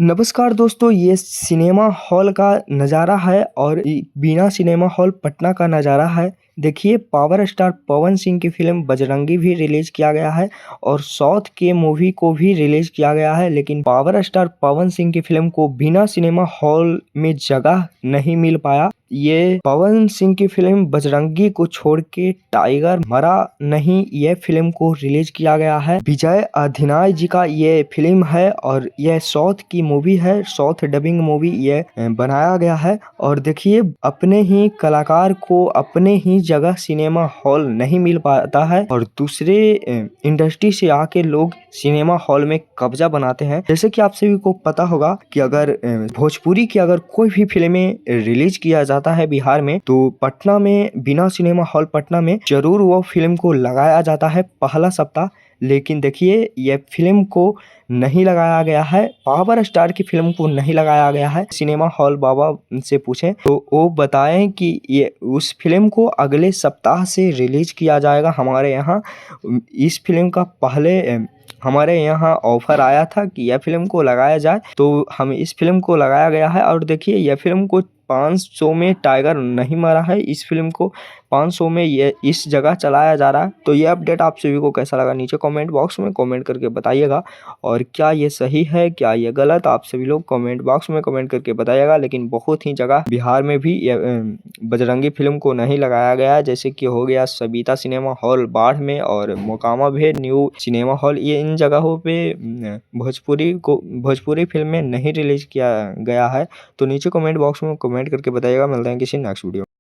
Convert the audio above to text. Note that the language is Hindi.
नमस्कार दोस्तों, ये सिनेमा हॉल का नज़ारा है और बीना सिनेमा हॉल पटना का नज़ारा है। देखिए, पावर स्टार पवन सिंह की फ़िल्म बजरंगी भी रिलीज़ किया गया है और साउथ के मूवी को भी रिलीज़ किया गया है, लेकिन पावर स्टार पवन सिंह की फ़िल्म को बिना सिनेमा हॉल में जगह नहीं मिल पाया। ये पवन सिंह की फ़िल्म बजरंगी को छोड़ के टाइगर मरा नहीं, ये फ़िल्म को रिलीज़ किया गया है। विजय अधिनाय जी का ये फ़िल्म है और यह साउथ की मूवी है, साउथ डबिंग मूवी ये बनाया गया है। और देखिए, अपने ही कलाकार को अपने ही जगह सिनेमा हॉल नहीं मिल पाता है और दूसरे इंडस्ट्री से आके लोग सिनेमा हॉल में कब्जा बनाते हैं। जैसे कि आप सभी को पता होगा कि अगर भोजपुरी की अगर कोई भी फिल्में रिलीज किया जाता है बिहार में, तो पटना में बिना सिनेमा हॉल पटना में जरूर वो फिल्म को लगाया जाता है पहला सप्ताह। लेकिन देखिए, यह फिल्म को नहीं लगाया गया है, पावर स्टार की फिल्म को नहीं लगाया गया है। सिनेमा हॉल बाबा से पूछें तो वो बताएं कि ये उस फिल्म को अगले सप्ताह से रिलीज किया जाएगा हमारे यहाँ। इस फिल्म का पहले हमारे यहाँ ऑफर आया था कि यह फिल्म को लगाया जाए, तो हम इस फिल्म को लगाया गया है। और देखिए, यह फिल्म को 500 में टाइगर नहीं मारा है, इस फिल्म को 500 में ये इस जगह चलाया जा रहा है। तो ये अपडेट आप सभी को कैसा लगा, नीचे कमेंट बॉक्स में कमेंट करके बताइएगा। और क्या ये सही है, क्या ये गलत, आप सभी लोग कमेंट बॉक्स में कमेंट करके बताइएगा। लेकिन बहुत ही जगह बिहार में भी बजरंगी फिल्म को नहीं लगाया गया है, जैसे कि हो गया सविता सिनेमा हॉल बाढ़ में और मोकामा भेद न्यू सिनेमा हॉल, ये इन जगहों पे भोजपुरी फिल्में नहीं रिलीज किया गया है। तो नीचे कमेंट बॉक्स में कमेंट करके बताइएगा। मिलते हैं किसी नेक्स्ट वीडियो।